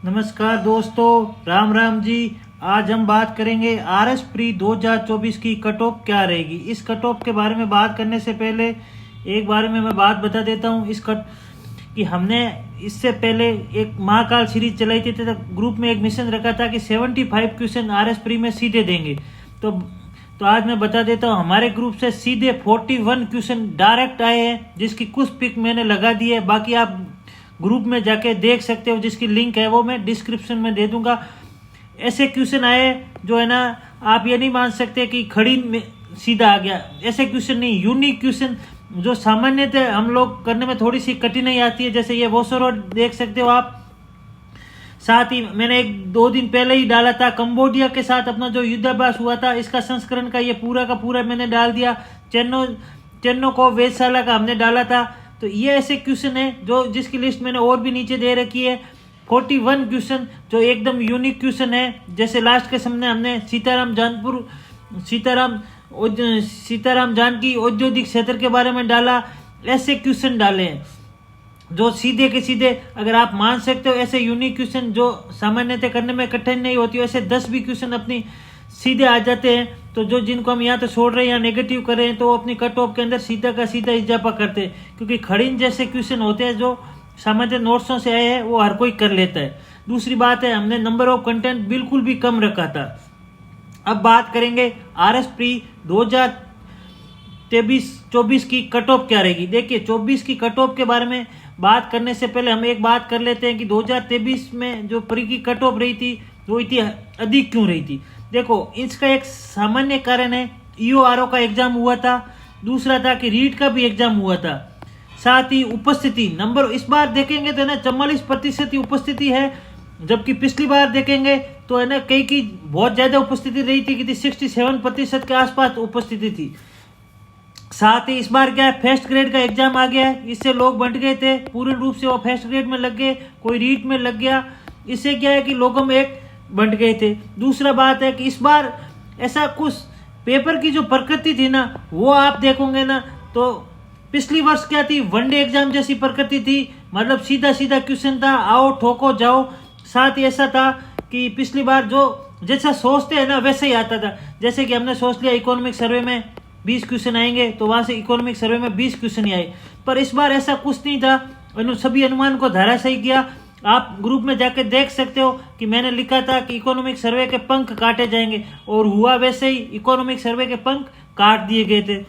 नमस्कार दोस्तों, राम राम जी। आज हम बात करेंगे आरएस प्री 2024 की कट ऑफ क्या रहेगी। इस कट ऑफ के बारे में बात करने से पहले एक बारे में मैं बात बता देता हूँ इस कट कि हमने इससे पहले एक महाकाल सीरीज चलाई थी, तो ग्रुप में एक मिशन रखा था कि 75 क्वेश्चन आरएस प्री में सीधे देंगे। तो आज मैं बता देता हूँ हमारे ग्रुप से सीधे 41 क्वेश्चन डायरेक्ट आए हैं, जिसकी कुछ पिक मैंने लगा दी है। बाकी आप ग्रुप में जाके देख सकते हो, जिसकी लिंक है वो मैं डिस्क्रिप्शन में दे दूंगा। ऐसे क्वेश्चन आए जो है ना, आप ये नहीं मान सकते कि खड़ी में सीधा आ गया। ऐसे क्वेश्चन नहीं, यूनिक क्वेश्चन जो सामान्यतः हम लोग करने में थोड़ी सी कठिनाई आती है। जैसे ये वोसोरो देख सकते हो आप। साथ ही मैंने 1-2 दिन पहले ही डाला था कंबोडिया के साथ अपना जो युद्धाभ्यास हुआ था, इसका संस्करण का ये पूरा का पूरा मैंने डाल दिया। चेन्नो को वेधशाला का हमने डाला था। तो ये ऐसे क्वेश्चन है जो जिसकी लिस्ट मैंने और भी नीचे दे रखी है। 41 क्वेश्चन जो एकदम यूनिक क्वेश्चन है। जैसे लास्ट के समय हमने सीताराम जानकी औद्योगिक क्षेत्र के बारे में डाला। ऐसे क्वेश्चन डाले हैं जो सीधे के सीधे, अगर आप मान सकते हो, ऐसे यूनिक क्वेश्चन जो सामान्यतः करने में कठिन नहीं होती, ऐसे 10 भी क्वेश्चन अपनी सीधे आ जाते हैं। तो जो जिनको हम यहाँ तो छोड़ रहे हैं या नेगेटिव कर रहे हैं, तो वो अपनी कट ऑफ के अंदर सीधा का सीधा इजाफा करते हैं, क्योंकि खड़ीन जैसे क्वेश्चन होते हैं जो सामान्य नोट्सों से आए हैं वो हर कोई कर लेता है। दूसरी बात है, हमने नंबर ऑफ कंटेंट बिल्कुल भी कम रखा था। अब बात करेंगे आरएस प्री 2023-24 की कट ऑफ क्या रहेगी। देखिए, 24 की कट ऑफ के बारे में बात करने से पहले हम एक बात कर लेते हैं कि 2023 में जो प्री की कट ऑफ रही थी वो इतनी अधिक क्यों रही थी। देखो, इसका एक सामान्य कारण है, ईओआरओ का एग्जाम हुआ था। दूसरा था कि रीट का भी एग्जाम हुआ था। साथ ही उपस्थिति नंबर इस बार देखेंगे तो है ना 44% ही उपस्थिति है, जबकि पिछली बार देखेंगे तो है ना कई की बहुत ज्यादा उपस्थिति रही थी, कि 67% के आसपास उपस्थिति थी। साथ ही इस बार क्या है, फर्स्ट ग्रेड का एग्जाम आ गया है। इससे लोग बंट गए थे, पूर्ण रूप से वो फर्स्ट ग्रेड में लग गए, कोई रीट में लग गया। इससे क्या है कि लोगों में एक बंट गए थे। दूसरा बात है कि इस बार ऐसा कुछ पेपर की जो प्रकृति थी ना, वो आप देखोगे ना, तो पिछली वर्ष क्या थी, वनडे एग्जाम जैसी प्रकृति थी। मतलब सीधा सीधा क्वेश्चन था, आओ ठोको जाओ। साथ ही ऐसा था कि पिछली बार जो जैसा सोचते हैं ना वैसे ही आता था। जैसे कि हमने सोच लिया इकोनॉमिक सर्वे में 20 क्वेश्चन आएंगे, तो वहां से इकोनॉमिक सर्वे में 20 क्वेश्चन ही आए। पर इस बार ऐसा कुछ नहीं था, सभी अनुमान को धराशायी किया। आप ग्रुप में जाके देख सकते हो कि मैंने लिखा था कि इकोनॉमिक सर्वे के पंख काटे जाएंगे, और हुआ वैसे ही, इकोनॉमिक सर्वे के पंख काट दिए गए थे।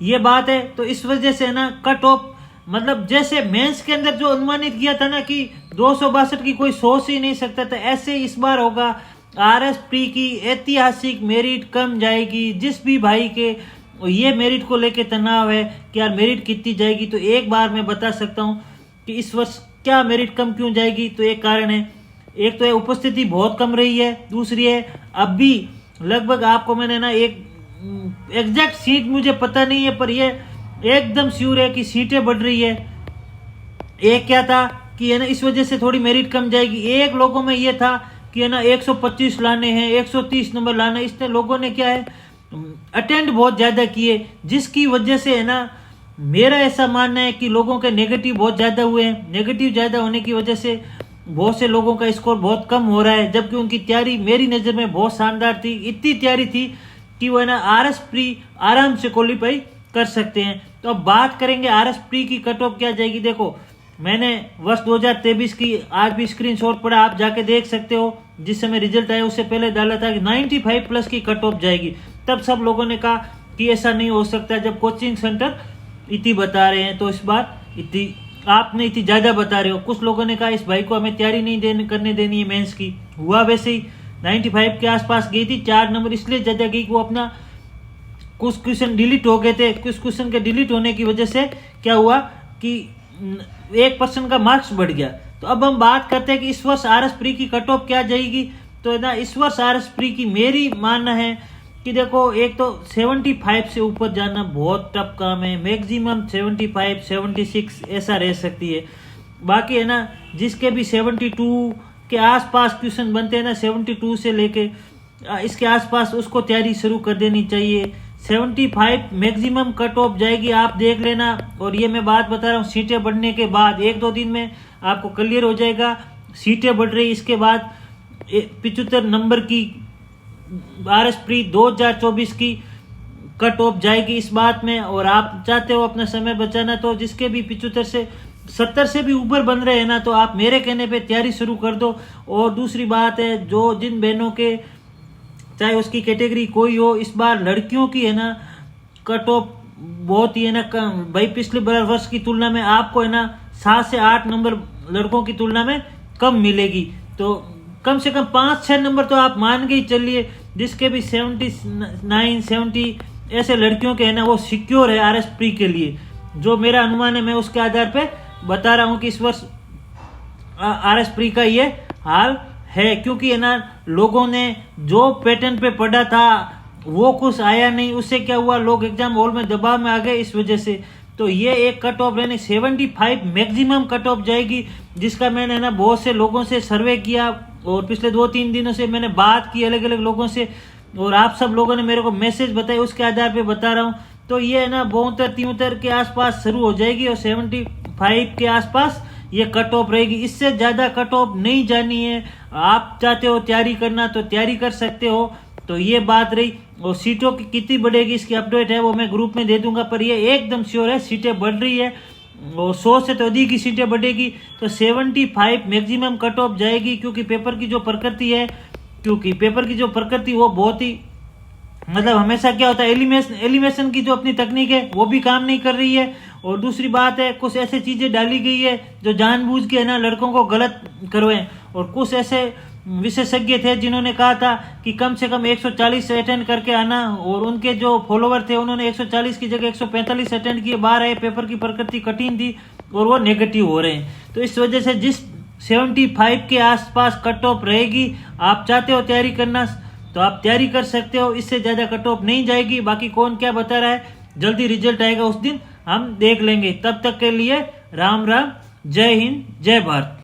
ये बात है। तो इस वजह से ना कट ऑफ, मतलब जैसे मेंस के अंदर जो अनुमानित किया था ना कि 262 की कोई सोच ही नहीं सकता था, ऐसे इस बार होगा। आरएस प्री की ऐतिहासिक मेरिट कम जाएगी। जिस भी भाई के ये मेरिट को लेके तनाव है कि यार मेरिट कितनी जाएगी, तो एक बार मैं बता सकता हूँ कि इस वर्ष क्या मेरिट कम क्यों जाएगी। तो एक कारण है, एक तो है उपस्थिति बहुत कम रही है। दूसरी है, अब भी लगभग आपको मैंने ना एक एग्जैक्ट सीट मुझे पता नहीं है, पर ये एकदम श्योर है कि सीटें बढ़ रही है। एक क्या था कि है ना इस वजह से थोड़ी मेरिट कम जाएगी। एक लोगों में ये था कि है ना 125 लाने हैं, 130 नंबर लाना है। इसने लोगों ने क्या है अटेंड बहुत ज्यादा किए, जिसकी वजह से है ना मेरा ऐसा मानना है कि लोगों के नेगेटिव बहुत ज्यादा हुए हैं। नेगेटिव ज्यादा होने की वजह से बहुत से लोगों का स्कोर बहुत कम हो रहा है, जबकि उनकी तैयारी मेरी नजर में बहुत शानदार थी। इतनी तैयारी थी कि वो है ना आरएस प्री आराम से क्वालिफाई कर सकते हैं। तो अब बात करेंगे आरएस प्री की कट ऑफ क्या जाएगी। देखो, मैंने वर्ष 2023 की आज भी स्क्रीनशॉट पड़ा, आप जाके देख सकते हो। जिस समय रिजल्ट आया उससे पहले डाला था कि 95 प्लस की कट ऑफ जाएगी। तब सब लोगों ने कहा कि ऐसा नहीं हो सकता, जब कोचिंग सेंटर इतनी बता रहे हैं, तो इस बार इतनी आपने इतनी ज्यादा बता रहे हो। कुछ लोगों ने कहा इस भाई को हमें तैयारी नहीं करने देनी है मेंस की। हुआ वैसे ही, 95 के आसपास गई थी। 4 नंबर इसलिए ज्यादा गई कि वो अपना कुछ क्वेश्चन डिलीट हो गए थे। कुछ क्वेश्चन के डिलीट होने की वजह से क्या हुआ कि 1% का मार्क्स बढ़ गया। तो अब हम बात करते हैं कि इस वर्ष आरएस प्री की कट ऑफ क्या जाएगी। तो ना इस वर्ष आरएस प्री की मेरी मानना है कि देखो, एक तो 75 से ऊपर जाना बहुत टफ काम है। मैक्सिमम 75, 76 ऐसा रह सकती है। बाकी है ना जिसके भी 72 के आसपास क्वेश्चन बनते हैं ना, 72 से लेके इसके आसपास, उसको तैयारी शुरू कर देनी चाहिए। 75 मैक्सिमम कट ऑफ जाएगी, आप देख लेना। और ये मैं बात बता रहा हूँ सीटें बढ़ने के बाद 1-2 दिन में आपको क्लियर हो जाएगा। सीटें बढ़ रही। इसके बाद 75 नंबर की RS प्री 2024 की कट ऑफ जाएगी इस बात में। और आप चाहते हो अपना समय बचाना, तो जिसके भी 75 से 70 से भी ऊपर बन रहे हैं ना, तो आप मेरे कहने पे तैयारी शुरू कर दो। और दूसरी बात है, जो जिन बहनों के चाहे उसकी कैटेगरी कोई हो, इस बार लड़कियों की है ना कट ऑफ बहुत ही है ना कम भाई, पिछले वर्ष की तुलना में आपको है ना 7 से 8 नंबर लड़कों की तुलना में कम मिलेगी। तो कम से कम 5-6 नंबर तो आप मान के ही चलिए। जिसके भी 79, 70 ऐसे लड़कियों के है ना वो सिक्योर है RS प्री के लिए। जो मेरा अनुमान है मैं उसके आधार पे बता रहा हूँ कि इस वर्ष RS प्री का ये हाल है। क्योंकि है ना लोगों ने जो पैटर्न पे पढ़ा था वो कुछ आया नहीं, उससे क्या हुआ, लोग एग्जाम हॉल में दबाव में आ गए इस वजह से। तो ये एक कट ऑफ रहने 75 मैक्सिमम कट ऑफ जाएगी, जिसका मैंने ना बहुत से लोगों से सर्वे किया और पिछले 2-3 दिनों से मैंने बात की अलग अलग लोगों से, और आप सब लोगों ने मेरे को मैसेज बताए, उसके आधार पे बता रहा हूँ। तो ये है ना 72-73 के आसपास शुरू हो जाएगी और 75 के आसपास ये कट ऑफ रहेगी। इससे ज़्यादा कट ऑफ नहीं जानी है। आप चाहते हो तैयारी करना तो तैयारी कर सकते हो। तो ये बात रही। और सीटों की कितनी बढ़ेगी इसकी अपडेट है वो मैं ग्रुप में दे दूंगा, पर ये एकदम श्योर है सीटें बढ़ रही है और 100 से तो अधिक की सीटें बढ़ेगी। तो 75 मैक्सिमम कट ऑफ जाएगी। क्योंकि पेपर की जो प्रकृति वो बहुत ही मतलब हमेशा क्या होता है, एलिमिनेशन की जो अपनी तकनीक है वो भी काम नहीं कर रही है। और दूसरी बात है, कुछ ऐसी चीजें डाली गई है जो जानबूझ के है ना लड़कों को गलत करवाएं। और कुछ ऐसे विशेषज्ञ थे जिन्होंने कहा था कि कम से कम 140 से अटेंड करके आना, और उनके जो फॉलोवर थे उन्होंने 140 की जगह 145 अटेंड किए। बाहर आए, पेपर की प्रकृति कठिन थी और वो नेगेटिव हो रहे हैं। तो इस वजह से जिस 75 के आसपास कट ऑफ रहेगी, आप चाहते हो तैयारी करना तो आप तैयारी कर सकते हो। इससे ज्यादा कट ऑफ नहीं जाएगी। बाकी कौन क्या बता रहा है, जल्दी रिजल्ट आएगा उस दिन हम देख लेंगे। तब तक के लिए राम राम, जय हिंद, जय भारत।